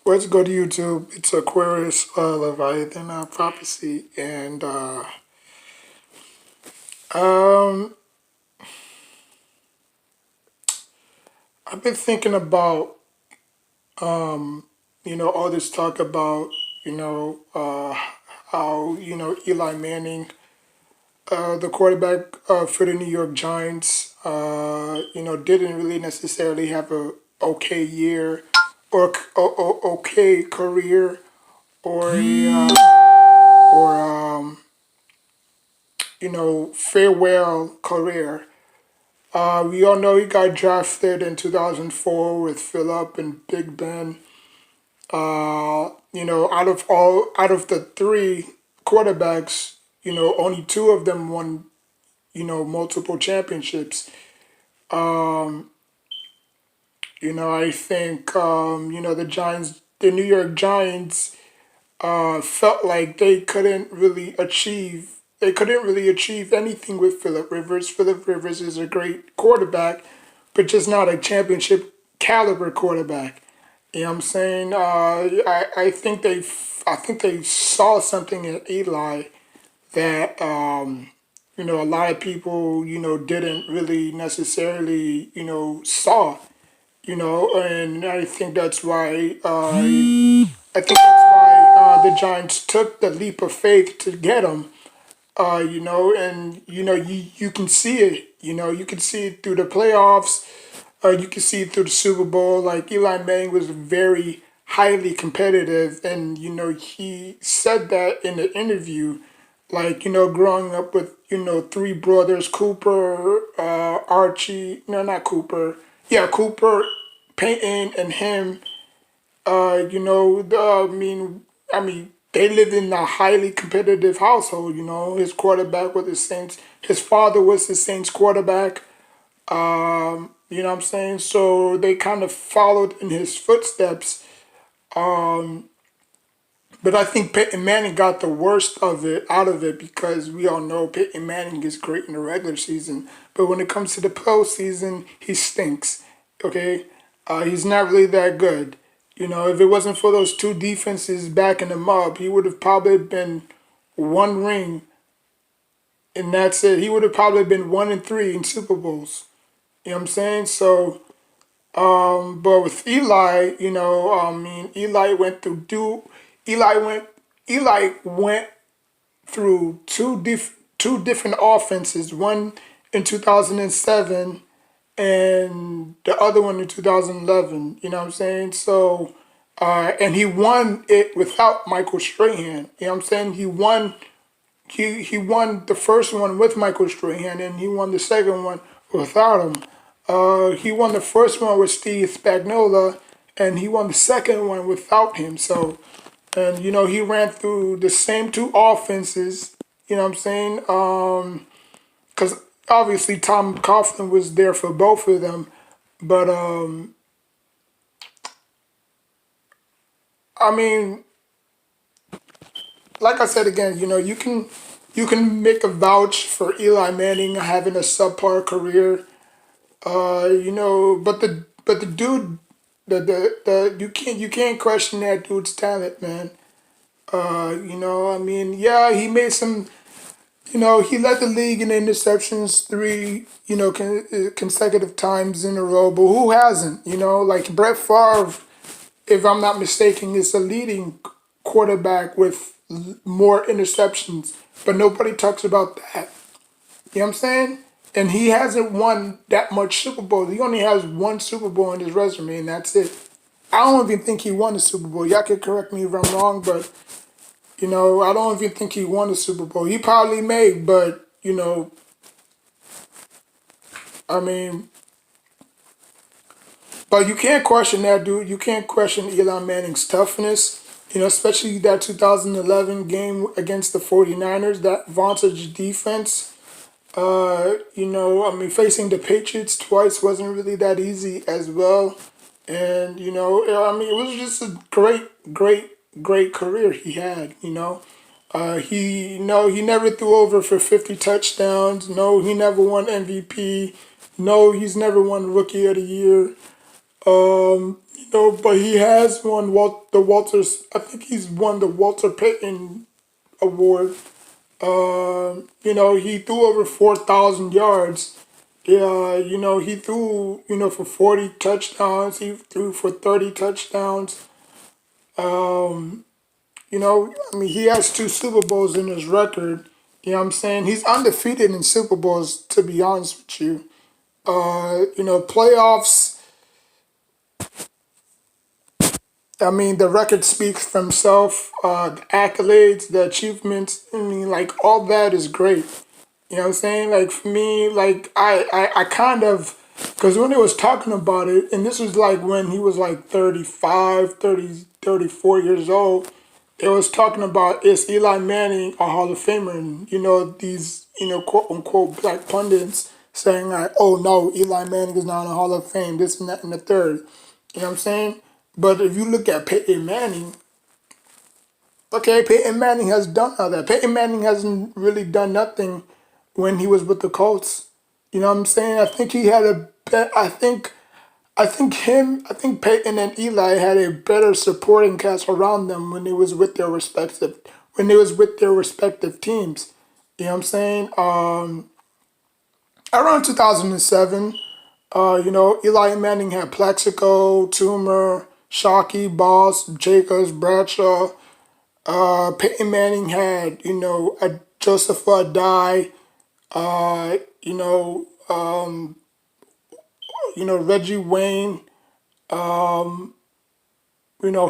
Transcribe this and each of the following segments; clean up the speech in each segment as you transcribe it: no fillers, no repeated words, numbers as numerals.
Let's go to YouTube. It's Aquarius Leviathan prophecy, and um, I've been thinking about all this talk about how Eli Manning, the quarterback for the New York Giants, didn't really necessarily have a okay year or okay career or farewell career. We all know he got drafted in 2004 with Phillip and Big Ben. Out of the three quarterbacks, only two of them won, multiple championships. Um, I think, the New York Giants, felt like they couldn't really achieve anything with Philip Rivers. Philip Rivers is a great quarterback, but just not a championship caliber quarterback. You know what I'm saying? I think they saw something in Eli that a lot of people didn't really necessarily saw. And I think that's why the Giants took the leap of faith to get him. You can see it. You can see it through the playoffs. You can see it through the Super Bowl. Like Eli Manning was very highly competitive, and he said that in the interview. Like growing up with three brothers, Cooper, Archie. No, not Cooper. Yeah, Cooper, Peyton, and him. They lived in a highly competitive household. His quarterback was the Saints. His father was the Saints quarterback. You know what I'm saying? So they kind of followed in his footsteps. Um, but I think Peyton Manning got the worst of it out of it because we all know Peyton Manning is great in the regular season, but when it comes to the postseason, he stinks. Okay, he's not really that good. If it wasn't for those two defenses backing him up, he would have probably been one ring, and that's it. He would have probably been 1-3 in Super Bowls. You know what I'm saying? So, but with Eli, Eli went through Eli went Eli went through two different offenses. One in 2007 and the other one in 2011. You know what I'm saying? So, and he won it without Michael Strahan. You know what I'm saying? He won the first one with Michael Strahan, and he won the second one without him. He won the first one with Steve Spagnuolo, and he won the second one without him. So, and he ran through the same two offenses. You know what I'm saying? Because obviously Tom Coughlin was there for both of them, but I mean, like I said again, you can make a vouch for Eli Manning having a subpar career. But the dude, the you can't question that dude's talent, man. Yeah, he made some. He led the league in interceptions three, consecutive times in a row. But who hasn't? Like Brett Favre, if I'm not mistaken, is the leading quarterback with more interceptions. But nobody talks about that. You know what I'm saying? And he hasn't won that much Super Bowl. He only has one Super Bowl in his resume, and that's it. I don't even think he won a Super Bowl. Y'all can correct me if I'm wrong, but I don't even think he won a Super Bowl. He probably may, but I mean, but you can't question that dude. You can't question Eli Manning's toughness. Especially that 2011 game against the 49ers, that vaunted defense. Facing the Patriots twice wasn't really that easy as well. And, it was just a great career he had, he never threw over for 50 touchdowns. No, he never won MVP. No, he's never won Rookie of the Year. No, but he has won the Walters. I think he's won the Walter Payton Award. He threw over 4,000 yards. Yeah, he threw, for 40 touchdowns. He threw for 30 touchdowns. He has two Super Bowls in his record. You know what I'm saying? He's undefeated in Super Bowls, to be honest with you. Playoffs, the record speaks for himself. The accolades, the achievements, like, all that is great. You know what I'm saying? Like, for me, like, I kind of, because when they was talking about it, and this was like when he was like 35, 30, 34 years old, they was talking about, is Eli Manning a Hall of Famer? And, these, quote unquote black pundits saying like, oh no, Eli Manning is not in the Hall of Fame, this and that and the third. You know what I'm saying? But if you look at Peyton Manning, okay, Peyton Manning has done all that. Peyton Manning hasn't really done nothing when he was with the Colts. You know what I'm saying? I think he had a I think Peyton and Eli had a better supporting cast around them when they was with their respective teams. You know what I'm saying? Around 2007, Eli Manning had Plexico, Toomer, Shockey, Boss, Jacobs, Bradshaw. Peyton Manning had, a Joseph Dye, uh, you know, Reggie Wayne,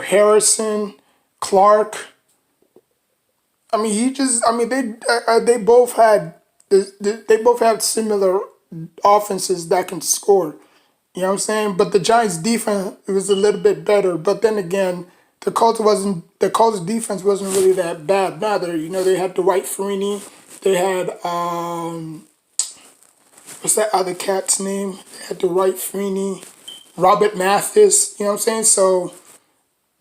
Harrison, Clark. They both had they both had similar offenses that can score. You know what I'm saying? But the Giants' defense was a little bit better. But then again, the Colts' defense wasn't really that bad neither. They had Dwight Freeney. They had what's that other cat's name? They had Dwight Freeney, Robert Mathis. You know what I'm saying? So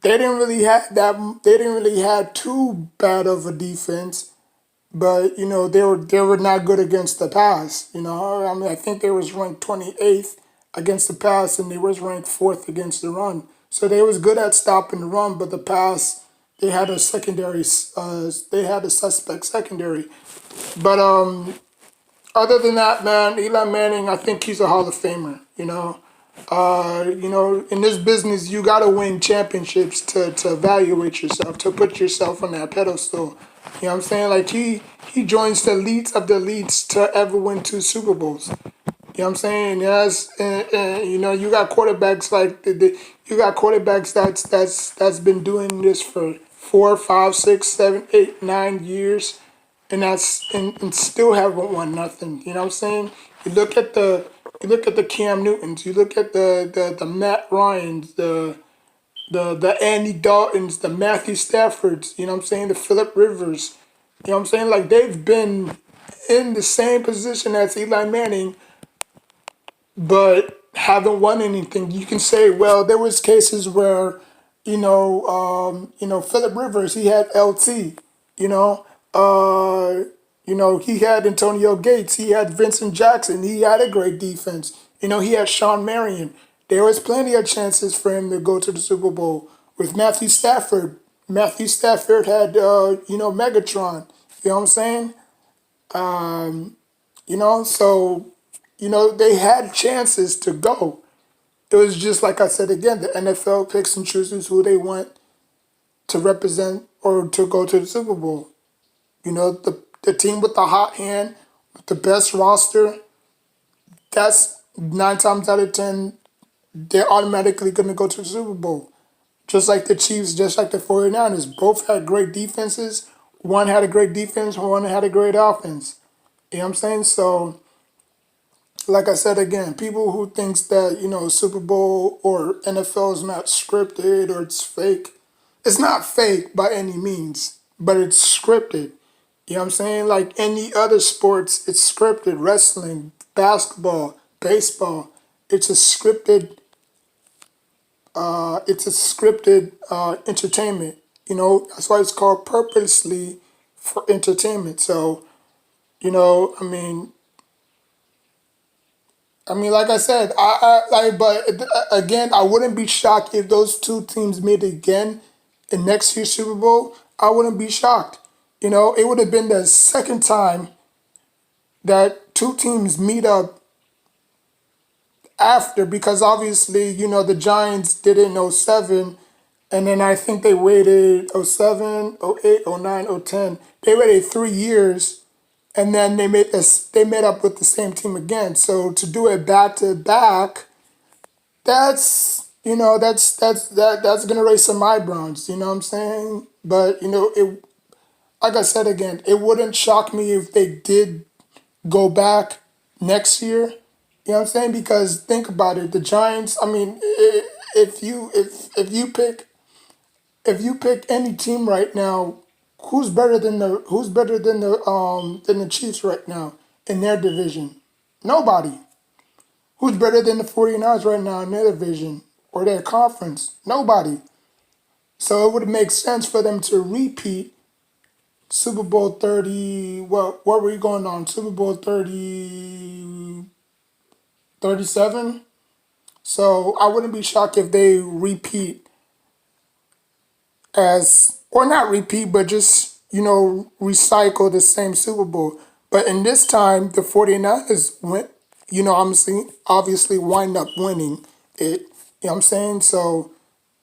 they didn't really have too bad of a defense, but they were not good against the pass. I think they was ranked 28th against the pass, and they was ranked fourth against the run. So they was good at stopping the run, but the pass, they had a secondary. They had a suspect secondary. But other than that, man, Eli Manning, I think he's a Hall of Famer. In this business, you gotta win championships to evaluate yourself, to put yourself on that pedestal. You know what I'm saying? Like, he joins the elites of the elites to ever win two Super Bowls. You know what I'm saying? Yes, you got quarterbacks like you got quarterbacks that's been doing this for 4, 5, 6, 7, 8, 9 years, and still haven't won nothing. You know what I'm saying? You look at the you look at the Cam Newtons, you look at the Matt Ryans, the Andy Daltons, the Matthew Staffords. You know what I'm saying? The Philip Rivers. You know what I'm saying? Like, they've been in the same position as Eli Manning, but haven't won anything. You can say, well, there was cases where, Philip Rivers, he had LT, you know, uh, he had Antonio Gates, he had Vincent Jackson, he had a great defense. He had Sean Marion. There was plenty of chances for him to go to the Super Bowl with Matthew Stafford. Matthew Stafford had, Megatron. You know what I'm saying? So they had chances to go. It was just like I said again, the NFL picks and chooses who they want to represent or to go to the Super Bowl. The team with the hot hand, with the best roster, that's 9 times out of 10, they're automatically going to go to the Super Bowl. Just like the Chiefs, just like the 49ers, both had great defenses. One had a great defense, one had a great offense. You know what I'm saying? So, like I said again, people who thinks that, Super Bowl or NFL is not scripted or it's fake. It's not fake by any means, but it's scripted. You know what I'm saying? Like any other sports, it's scripted. Wrestling, basketball, baseball, it's a scripted entertainment. That's why it's called purposely for entertainment. So, you know, I mean, I mean, like I said, but again, I wouldn't be shocked if those two teams meet again in next year's Super Bowl. I wouldn't be shocked. It would have been the second time that two teams meet up after, because obviously, the Giants did it in '07, and then I think they waited '07, '08, '09, '10. They waited 3 years, and then they met up with the same team again. So to do it back to back, that's gonna raise some eyebrows. You know what I'm saying? But it, like I said again, it wouldn't shock me if they did go back next year. You know what I'm saying? Because think about it, the Giants. I mean, if you pick any team right now, who's better than the Chiefs right now in their division? Nobody. Who's better than the 49ers right now in their division or their conference? Nobody. So it would make sense for them to repeat Super Bowl 30. What were we going on? Super Bowl 30, 37? So I wouldn't be shocked if they repeat or not repeat, but just, recycle the same Super Bowl. But in this time, the 49ers went, obviously wind up winning it. You know what I'm saying? So,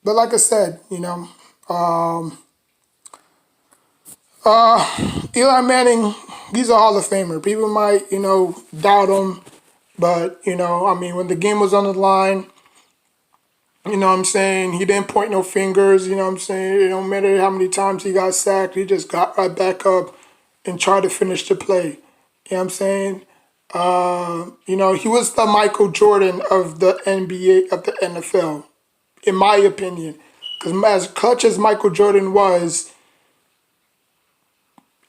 but like I said, Eli Manning, he's a Hall of Famer. People might, doubt him, but, I mean, when the game was on the line, you know what I'm saying? He didn't point no fingers, you know what I'm saying? It don't matter how many times he got sacked, he just got right back up and tried to finish the play. You know what I'm saying? He was the Michael Jordan of the NBA, of the NFL, in my opinion. Because as clutch as Michael Jordan was,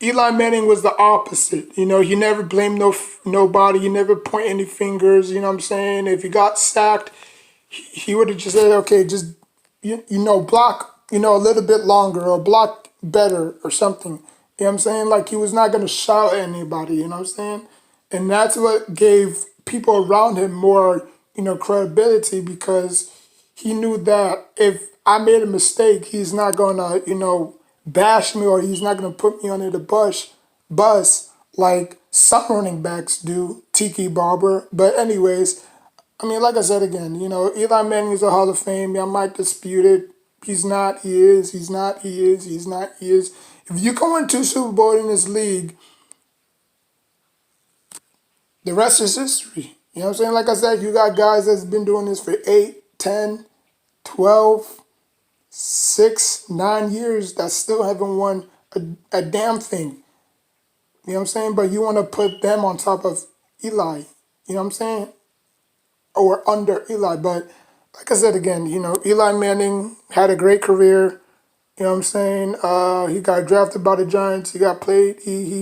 Eli Manning was the opposite. He never blamed nobody. He never point any fingers. You know what I'm saying? If he got sacked, he would have just said, okay, just block, a little bit longer or block better or something. You know what I'm saying? Like he was not gonna shout at anybody. You know what I'm saying? And that's what gave people around him more, credibility, because he knew that if I made a mistake, he's not gonna, bash me, or he's not gonna put me under the bus like some running backs do, Tiki Barber. But anyways, I mean, like I said again, Eli Manning is a Hall of Fame. I might dispute it. He's not, he is. He's not, he is. He's not, he is. If you come into Super Bowl in this league, the rest is history. You know what I'm saying? Like I said, you got guys that's been doing this for 8, 10, 12, 6, 9 years that still haven't won a damn thing. You know what I'm saying? But you want to put them on top of Eli. You know what I'm saying? Or under Eli. But like I said again, Eli Manning had a great career. You know what I'm saying? He got drafted by the Giants. He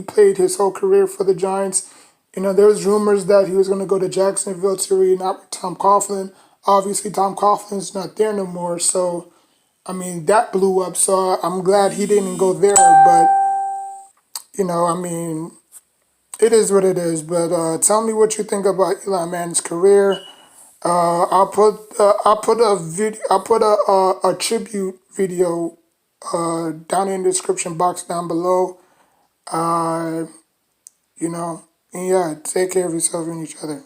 played his whole career for the Giants. There was rumors that he was going to go to Jacksonville to reunite with Tom Coughlin. Obviously, Tom Coughlin's not there no more. So, I mean, that blew up. So I'm glad he didn't go there. But, I mean, it is what it is. But tell me what you think about Eli Manning's career. I'll put a video. I'll put a tribute video down in the description box down below. Uh, and yeah, take care of yourself and each other.